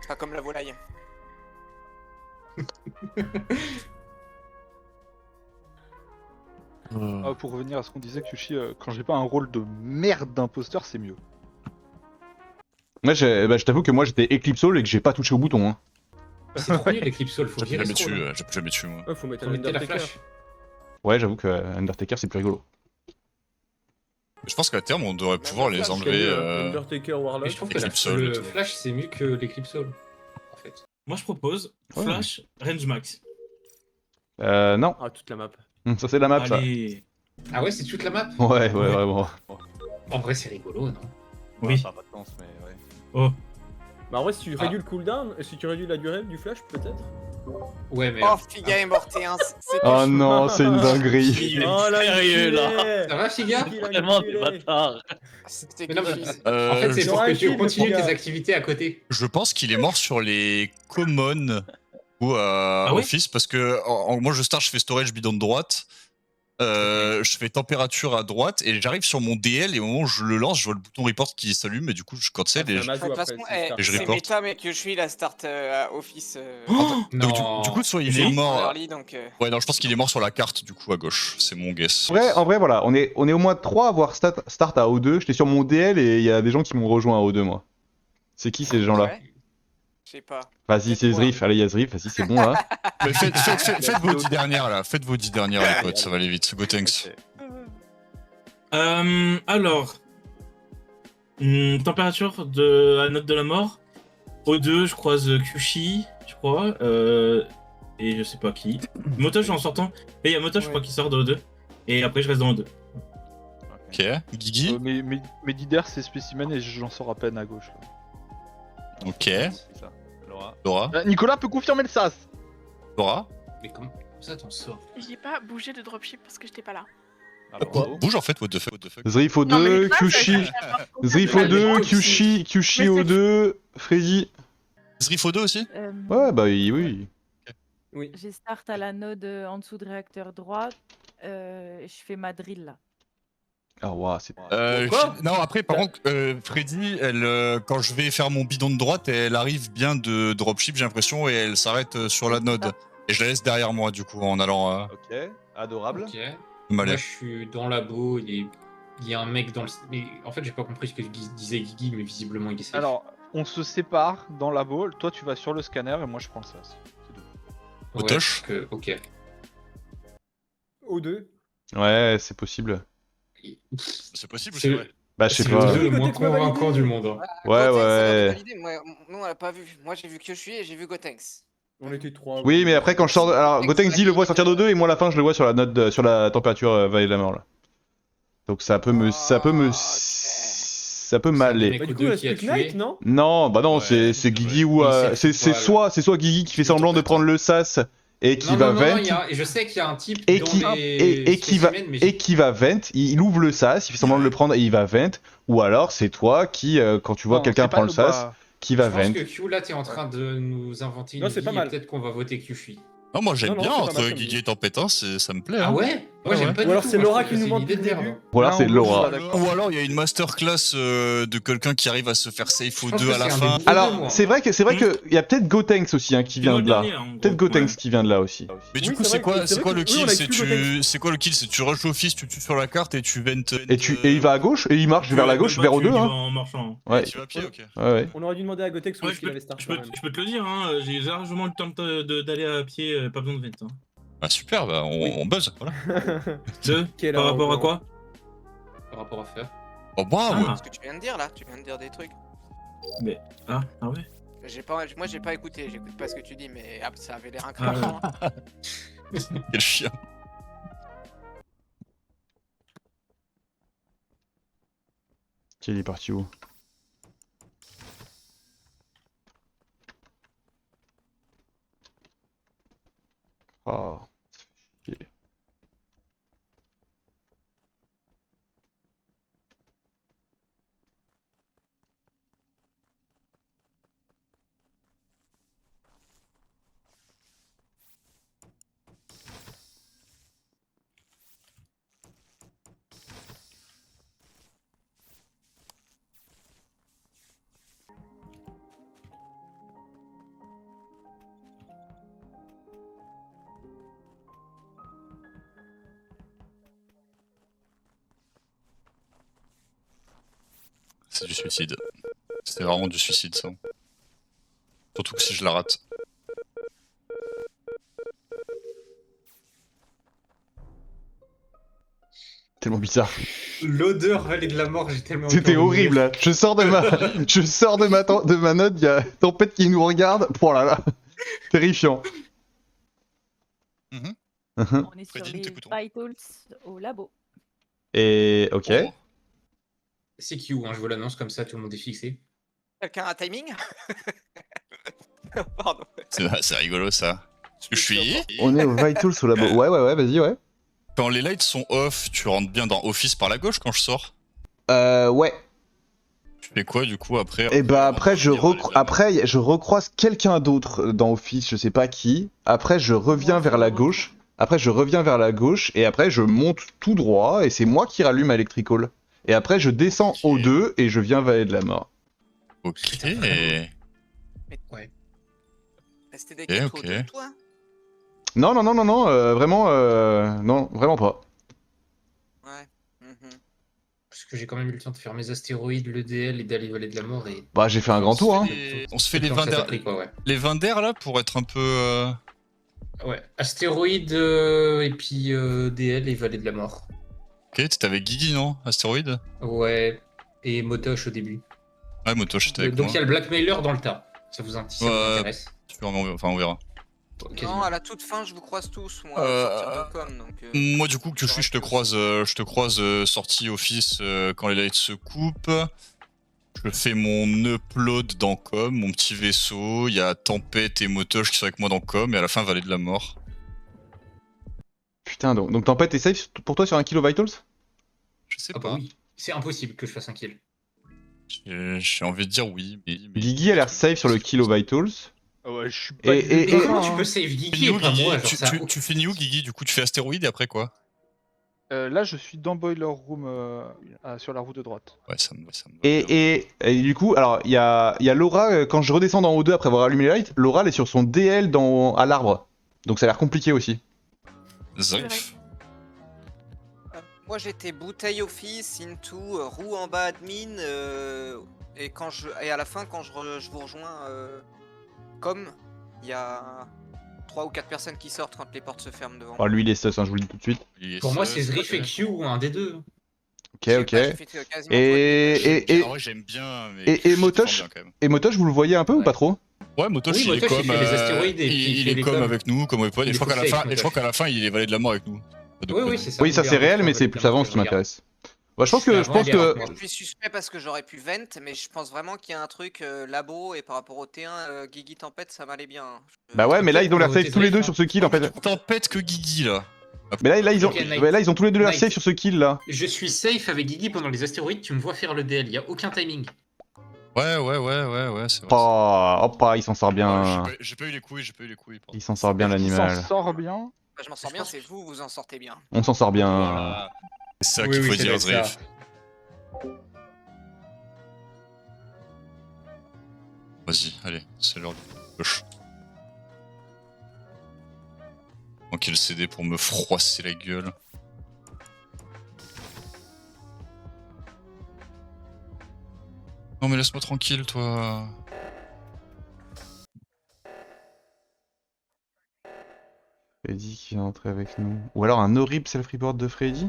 Pas comme la volaille. Pour revenir à ce qu'on disait, Kyushi, quand j'ai pas un rôle de merde d'imposteur, c'est mieux. Moi, je t'avoue que moi j'étais Eclipse Soul et que j'ai pas touché au bouton. Hein. C'est trop nul l'Eclipse Soul, faut J'appuie virer jamais ce rôle. dessus, j'appuie jamais dessus moi. Ouais, faut mettre Faut un mettre la Undertaker. flash. Ouais, j'avoue que Undertaker c'est plus rigolo. Je pense qu'à terme on devrait pouvoir les Flash, enlever. c'est mieux. Undertaker, Mais Warlock. je trouve que Eclipse Soul, le tout. flash c'est mieux que l'Eclipse Soul. En fait. Moi je propose Ouais. Flash, Range Max. Non, Ah, toute la map. ça c'est la map ça. Allez. Ah ouais, c'est toute la map. Ouais, vraiment. En vrai, c'est rigolo, non? Oui. Ça a pas de sens, mais ouais. Oh. Bah, en vrai, si tu réduis le cooldown, si tu réduis la durée du flash, peut-être. Ouais, mais. Oh, Figa est morté, hein. C'est Oh non, c'est une dinguerie. Il est Oh là, sérieux là. Ça va, Figa? Vraiment des bâtards. C'était Mais non, mais- confuse. En fait, c'est pour j'aurais que tu dit, continues mais- tes activités à côté. Je pense qu'il est mort sur les commons ou Ah ouais office parce que moi je start, je fais storage bidon de droite. Je fais température à droite et j'arrive sur mon DL et au moment où je le lance, je vois le bouton report qui s'allume et du coup je cancel et De toute façon, Et je c'est reporte. méta, mais que je suis la start à Office. Donc, Non. du coup soit il J'ai est dit mort. early, donc. Ouais non, je pense qu'il est mort sur la carte du coup à gauche, c'est mon guess. En vrai, voilà, on est au moins 3 à avoir start à O2. J'étais sur mon DL et il y a des gens qui m'ont rejoint à O2 moi. C'est qui ces gens-là? Ouais. Je sais pas. Vas-y, c'est Zrif. Allez, il y a Zrif, vas-y, c'est bon là. Mais faites vos 10 dernières là, faites vos 10 dernières les potes, ça va aller vite. Go thanks. Alors. Température de la note de la mort. O2, je croise Kyushi, je crois. Et je sais pas qui. Motoche en sortant. Et il y a Motoche, je crois, qui sort de O2. Et après, je reste dans O2. Ok, Guigui. Mes Dider, c'est spécimen et j'en sors à peine à gauche. Là. Ok, C'est ça. Laura. Laura. Nicolas peut confirmer le sas. Laura. Mais comment ça t'en sors? J'ai pas bougé de dropship parce que j'étais pas là. Bouge en fait, what the fuck. Zrif Non, mais O2, les classes, Kyushi. elles sont pas Zrif complètes. O2, Kyushi Mais c'est- O2, Freddy. Zrifodo aussi. Ouais, bah oui. Oui. J'ai start à la node en dessous de réacteur droit. Je fais ma drill là. Ah, waouh, c'est. Non, après, par contre, Freddy, elle, quand je vais faire mon bidon de droite, elle arrive bien de dropship, j'ai l'impression, et elle s'arrête sur la node. Et je la laisse derrière moi, du coup, en allant. Ok, adorable. Ok. Malais. Moi, je suis dans le labo. Il y a un mec dans le. Mais en fait, j'ai pas compris ce que disait Guigui, mais visiblement, il est safe. Alors, on se sépare dans la bowl. Toi, tu vas sur le scanner et moi, je prends le sas. C'est tout. Ouais, Otoche. parce que- Ok. O2. Ouais, c'est possible. C'est possible ou C'est c'est vrai? Bah, je sais C'est pas. le Gotex moins m'a convaincant validé. du monde. Hein. Ouais, Gotenks, ouais. ça va valider. Nous, on l'a pas vu. Moi, j'ai vu Kyoshi et j'ai vu Gotenks. On était 3. Oui, mais après, quand je sors. Alors, Gotenks dit le voit sortir d'O2 et moi, à la fin, je le vois sur la note, sur la température vallée de la mort là. Donc, ça peut me. Ça peut m'aller. Bah, du coup, Deux la qui a Speak Knight, tué. non? Non, bah non, Ouais, c'est Guigui ouais. ou. Il s'est fait, C'est soit Guigui qui fait semblant de prendre le sas et qui Non, va non, non, vent. je sais qu'il y a un type Et dans qui, les et qui va spécimens, mais et qui va vent, il ouvre le sas, il fait semblant de le prendre et il va vent, ou alors c'est toi qui, quand tu vois Non, quelqu'un c'est pas prendre le nous, sas, bah, qui va je pense vent. que Q, là, t'es en train de nous inventer une Non, c'est vie pas et mal. peut-être qu'on va voter Kyushi. Non, moi j'aime Non, bien c'est pas entre mal comme Guigui idée. et Tempétin, ça me plaît. Ah hein. ouais? Moi, Ouais, j'aime ouais. pas Ou du alors tout. c'est Moi, Laura je qui trouve nous que ment c'est une depuis idée le de début. merde. Ou alors Là, c'est en gros, Laura. je suis pas Ou alors il y a une masterclass de quelqu'un qui arrive à se faire safe Je aux pense deux que à la c'est un fin. des deux, Alors moi. c'est vrai que il y a peut-être Gotenks aussi hein, qui vient moi de le là. dernier, en gros. Peut-être Gotenks Ouais. qui vient de là aussi. Mais du Oui, coup, c'est c'est vrai quoi, que- c'est quoi le oui, on kill? a exclu Gotenks. C'est quoi le kill? C'est tu rush office, tu tues sur la carte et tu ventes. Et il va à gauche et il marche vers la gauche vers O2 Tu vas hein. en marchant. Ouais. Tu vas à pied, ok. Ouais. On aurait dû demander à Gotex où Ouais, est-ce qu'il avait start je quand peux, même. je peux te le dire, hein, j'ai largement le temps d'aller à pied, pas besoin de vente. Hein. Bah super, bah on buzz, voilà. Quel Par rapport à arrogant. quoi? Par rapport à faire. Oh bravo! Ah. Ce que tu viens de dire là, tu viens de dire des trucs. Ah ouais. Moi, j'ai pas écouté. J'écoute pas ce que tu dis, mais ça avait l'air Ah, incroyable. Quel chien! Qui il est parti où? Oh. chier. C'est du suicide. C'était vraiment du suicide, ça. Surtout que si je la rate. Tellement bizarre. L'odeur vallée de la mort, j'ai tellement. C'était horrible. Là. Je sors de ma note, il y a Tempête qui nous regarde. Oh là là. Terrifiant. Mhm. On est sur Freddy, les t'écoutons. vitals au labo. Et ok. Oh. C'est Q, hein, je vous l'annonce comme ça, tout le monde est fixé. Quelqu'un a un timing? Pardon. C'est rigolo ça. Je suis. On est au Vitals au labo. Ouais, vas-y, ouais. Quand les lights sont off, tu rentres bien dans Office par la gauche quand je sors. Ouais. Tu fais quoi du coup après? Et bah après je recroise quelqu'un d'autre dans Office, je sais pas qui. Après je reviens vers la gauche. Et après je monte tout droit et c'est moi qui rallume Electrical. Et après je descends Ok. O2 et je viens Vallée de la Mort. Ok. C'était des quêtes ok. de toi? Non, vraiment pas. Ouais. Mhm. Parce que j'ai quand même eu le temps de faire mes astéroïdes, le DL et d'aller vallée de la mort et. Bah j'ai fait un grand tour hein. On se fait les Le temps que ça 20 t'a der... pris, quoi, ouais. les 20 der là pour être un peu. Ouais, astéroïde et puis DL et vallée de la mort. Ok, t'étais avec Guigui non? Astéroïde? Ouais, et Motosh au début. Ouais, Motosh j'étais avec Donc moi. il y a le blackmailer dans le tas. Ça vous si ça vous Ouais. intéresse. Enfin on verra. Non, à la toute fin, je vous croise tous, moi, sortir de com, donc... Moi du coup que je te croise sortie Office quand les lights se coupent. Je fais mon upload dans Com, mon petit vaisseau, il y a Tempête et Motosh qui sont avec moi dans Com, et à la fin Vallée de la Mort. Putain donc Tempête est safe pour toi sur un kilo Vitals? Je sais Ah bah pas. oui, c'est impossible que je fasse un kill. J'ai envie de dire oui, mais... Guigui a l'air safe sur le kilo Vitals. Ouais, je suis pas. Et Et comment tu hein. peux save Tu fais Guigui et où, pas Guigui moi, genre ça. tu fais où Guigui du coup? Tu fais Astéroïde et après quoi? Là, je suis dans Boiler Room sur la roue de droite. Ouais, ça me va bien. Et du coup, alors il y a Laura, quand je redescends dans O2 après avoir allumé les lights, Laura elle est sur son DL à l'arbre. Donc ça a l'air compliqué aussi. Zarif. Moi, j'étais bouteille office, into, roue en bas admin, et à la fin, quand je vous rejoins, comme, il y a 3 ou 4 personnes qui sortent quand les portes se ferment devant. Lui il est sus, hein, je vous le dis tout de suite. Pour moi, c'est Zrif et Q ou un des deux. Ok. J'ai fait, quasiment tous les deux. Ah ouais, j'aime bien, mais... et je défends Motosh bien, quand même. Et Motosh, vous le voyez un peu ou Ouais. pas trop? Ouais, Motosh, Oui, il est Motosh, comme... il fait les astéroïdes et puis il il fait est les comme coms. avec nous, comme et Il je crois est qu'à la full fin, safe, et je crois qu'à la fin, il est Vallée de la Mort avec nous. Pas de Oui, conneries. c'est ça. Oui, ça c'est réel, mais c'est plus avant ce qui m'intéresse. Bah, je pense que Je suis suspect parce que j'aurais pu vent, mais je pense vraiment qu'il y a un truc labo, et par rapport au T1, Guigui Tempête, ça m'allait bien. Bah ouais, mais là ils ont l'air Peut-être safe tous les deux Zrif, sur ce kill en fait. Tempête que Guigui, là. Mais là ils ont, Ok, Night. ouais, là ils ont tous les deux l'air Night. safe sur ce kill là. Je suis safe avec Guigui pendant les astéroïdes, tu me vois faire le DL, y a aucun timing. Ouais, c'est vrai. Il s'en sort bien. J'ai pas eu les couilles, pardon. Il s'en sort bien Qui l'animal. s'en sort bien. Bah, je m'en sors bien, c'est vous, vous en sortez bien. On s'en sort bien. Voilà. C'est ça qu'il faut dire, Zrif. Vas-y, allez, c'est l'heure de gauche. Manquer le CD pour me froisser la gueule. Non mais laisse-moi tranquille, toi. Freddy qui vient entrer avec nous. Ou alors un horrible self-report de Freddy.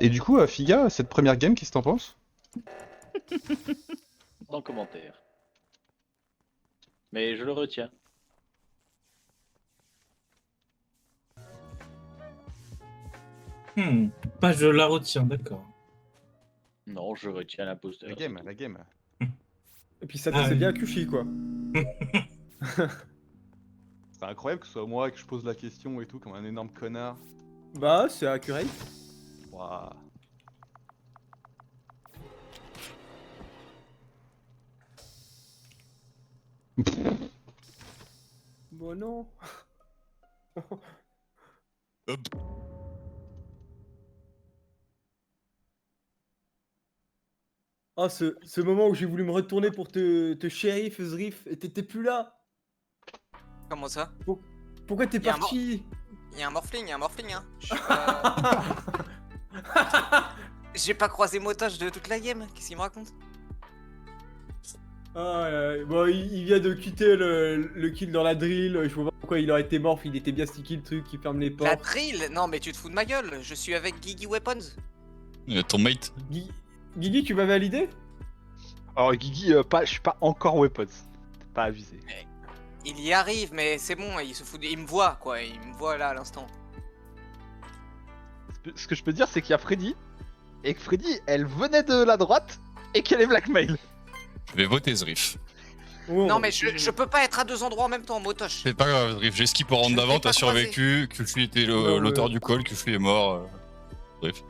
Et du coup, Figa, cette première game, qu'est-ce que t'en penses? Dans le commentaire. Mais je le retiens. Pas je la retiens, d'accord. Non, je retiens l'imposteur. La game. Et puis ça c'est bien Kushi quoi. C'est incroyable que ce soit moi que je pose la question et tout, comme un énorme connard. Bah, c'est accurate. Waouh. Bon non. Hop. Ah, ce moment où j'ai voulu me retourner pour te shérif, Zrif, et t'étais plus là. Comment ça? Pourquoi t'es Il y a un parti? Il y a un morphling, hein. J'ai pas croisé Motosh de toute la game, qu'est-ce qu'il me raconte? Bon, il vient de quitter le kill dans la drill. Je vois pas pourquoi il aurait été mort. Il était bien sticky le truc, il ferme les La portes. drill? Non, mais tu te fous de ma gueule. Je suis avec Gigi Weapons. Ton mate. Guigui, tu m'as validé? Alors Guigui, je suis pas encore weapons. T'es pas avisé. Il y arrive, mais c'est bon, il se fout il me voit, quoi. Il me voit là à l'instant. Ce que je peux dire, c'est qu'il y a Freddy, et que Freddy, elle venait de la droite, et qu'elle est blackmail. Je vais voter Zrif. Non, mais je peux pas être à deux endroits en même temps, Motoche. C'est pas grave, Zrif. J'ai skip au round Je d'avant, t'ai t'as pas survécu. Kufli était l'auteur du call, Kufli est mort. Bref.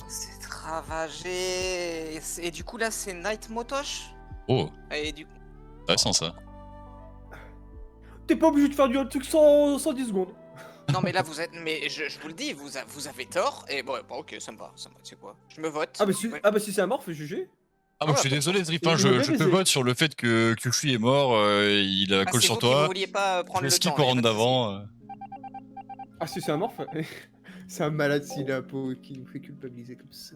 C'est ravagé. Et du coup, là, c'est Night Motoche. Oh, Et du coup. intéressant ça. T'es pas obligé de faire du truc sans 10 secondes. Non, mais là, vous êtes. Mais je vous le dis, vous avez tort. Et bon, ok, ça me va. C'est quoi? Je me vote. Ah bah Ouais. si c'est un mort, faut juger. Ah, moi je suis désolé, Zrif, hein, Il je m'a te baisé. vote sur le fait que Kufli est mort, il a Ah, call c'est sur vous qui toi. vouliez pas prendre Je le skip temps. au round y a pas de souci. d'avant. Ah si c'est un mort, c'est un malade s'il a peau qui nous fait culpabiliser comme ça.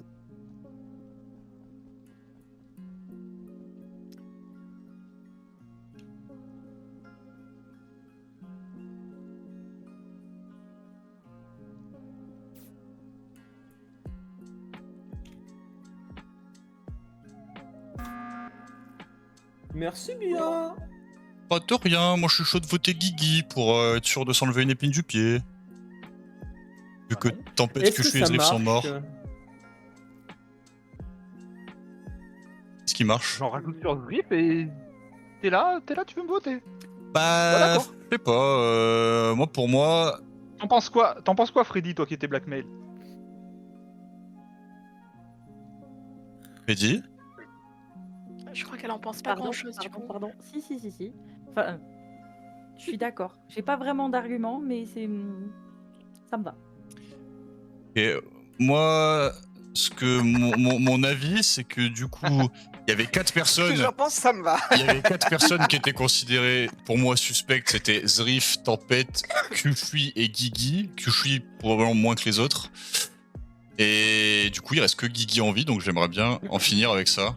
Merci bien. Pas de rien, moi je suis chaud de voter Guigui pour être sûr de s'enlever une épine du pied. Vu que Tempête, Est-ce que Kufli et ça Zrif sont morts. marche? Est-ce qui marche? J'en rajoute sur Zrif et t'es là, tu peux me voter. Bah, d'accord. je sais pas, moi pour moi, T'en penses quoi Freddy, toi qui étais blackmail? Freddy. Je crois qu'elle en pense pas grand chose du coup. Pardon. Si. Enfin, je suis d'accord. J'ai pas vraiment d'argument, mais c'est. Ça me va. Et moi, ce que mon avis, c'est que du coup, il y avait 4 personnes. J'en pense, ça me va. Il y avait 4 personnes qui étaient considérées pour moi suspectes. C'était Zrif, Tempête, Kufli et Guigui. Kufli probablement moins que les autres. Et du coup, il reste que Guigui en vie, donc j'aimerais bien en finir avec ça.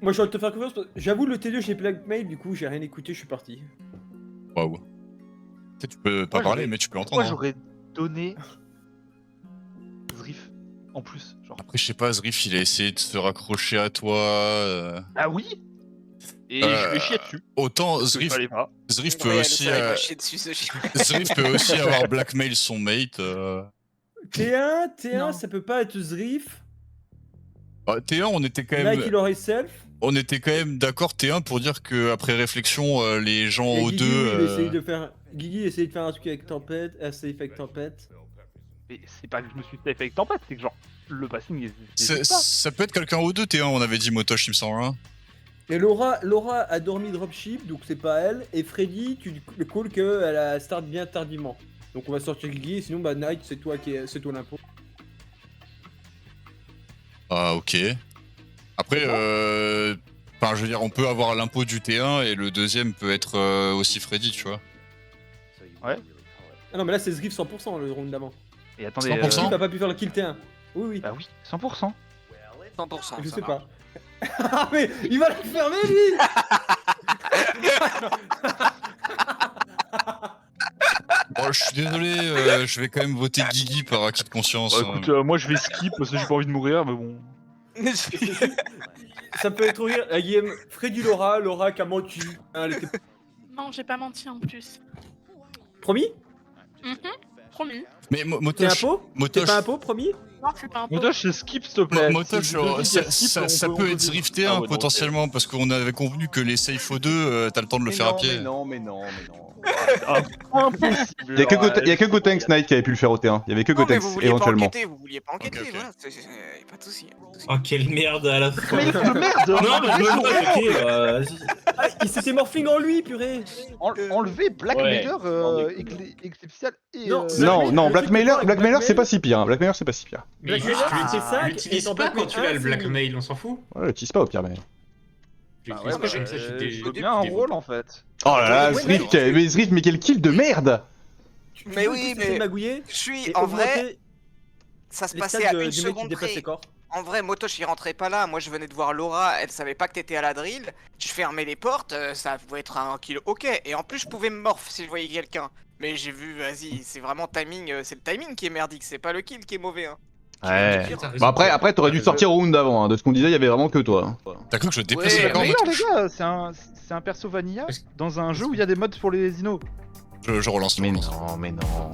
Moi j'ai envie de te faire confiance, j'avoue le T2 j'ai blackmail, du coup j'ai rien écouté, je suis parti. Waouh. Tu peux pas Moi, parler, j'aurais- mais tu peux Moi entendre. Hein. j'aurais donné Zrif en plus. Genre. Après, je sais pas, Zrif, il a essayé de se raccrocher à toi. Ah oui. Et je vais chier dessus. Autant Il Zrif, fallait pas. Zrif Ouais, peut elle aussi, savait pas chier dessus, ce chien. Zrif peut aussi avoir blackmail son mate. T1, Non. ça peut pas être Zrif. T1, on était quand Nike même, il aurait self. on était quand même d'accord T1 pour dire que après réflexion, les gens Et aux Guigui, deux. oui, il essayait de faire... Guigui essayait de faire un truc avec Tempête, safe avec Tempête. Mais c'est pas que je me suis safe avec Tempête, c'est que genre le passing est. Ça peut être quelqu'un aux deux T1, on avait dit Motosh, il me semble. Hein. Et Laura a dormi dropship, donc c'est pas elle. Et Freddy, tu le call qu'elle a start bien tardivement. Donc on va sortir Guigui, sinon bah Night c'est toi l'impôt. Ah, ok. Après, enfin, je veux dire, on peut avoir l'impôt du T1 et le deuxième peut être aussi Freddy, tu vois. Ah non mais là c'est Zrif 100% le round d'avant. Et attendez. 100%. Zrif a pas pu faire le kill T1. Oui. Bah oui, 100%. 100%. Je ça sais va. pas. Ah mais il va la fermer lui. Bon, je suis désolé, je vais quand même voter Guigui par acquis de conscience. Bah, écoute, moi je vais skip parce que j'ai pas envie de mourir, mais bon. Ça peut être rire la game Freddy Laura qui a menti. Hein, elle était... Non, j'ai pas menti en plus. Promis? Promis. Mais T'es un Motosh, pot? T'es Motosh, pas un pot, promis? Non, je suis pas un peu. Motosh, skip s'il te plaît. Motosh, Si Ludovic ça, a skip, ça on peut on être Zrif T1 Ah ouais, non, potentiellement parce qu'on avait convenu que les safe aux deux, t'as le temps de le faire à pied. mais non. Impossible. Il y a que Gotenks Knight qui avait pu le faire au T1. Il y avait que Non, mais Gotenks vous vouliez éventuellement. pas enquêter, Ok. voilà, pas de soucis. Oh, quelle merde à la fin. Mais de merde. Non, mais je me vote, ok, vas-y. Ah, il s'était morphling en lui, purée. Enlever Blackmailer, Ouais. Exceptial et. Non, Non, Blackmailer Blackmailer, c'est pas si pire. Blackmailer c'est pas si pire. Mais Blackmailer, juste, c'est ça, l'utilise et dans pas quand tu Blackmail as le 1, c'est blackmail, on s'en fout. Ouais, utilise pas au pire, mais. Je Bah l'utilise ouais, pas comme ça, j'ai des. je veux bien un rôle en fait. Oh là là, Ouais, Zrif, mais quel kill de merde! Mais oui, mais- magouillé Je suis et en vrai, augmenter ça se les passait stats à une du mec qui seconde dépasse près. ses corps. En vrai, Motosh il rentrait pas là. Moi je venais de voir Laura, elle savait pas que t'étais à la drill. Je fermais les portes, ça pouvait être un kill. Ok. Et en plus, je pouvais me morph si je voyais quelqu'un. Mais j'ai vu, vas-y, c'est vraiment timing. C'est le timing qui est merdique, c'est pas le kill qui est mauvais. Hein. Ouais. T'as raison. Bah après t'aurais dû sortir au round d'avant. Hein. De ce qu'on disait, il y avait vraiment que toi. T'as cru que je déplaçais Ouais, la corde Mais en non, mode- les gars, c'est un perso vanilla dans un jeu où il y a des mods pour les inos. Je relance. Mais non, mais non.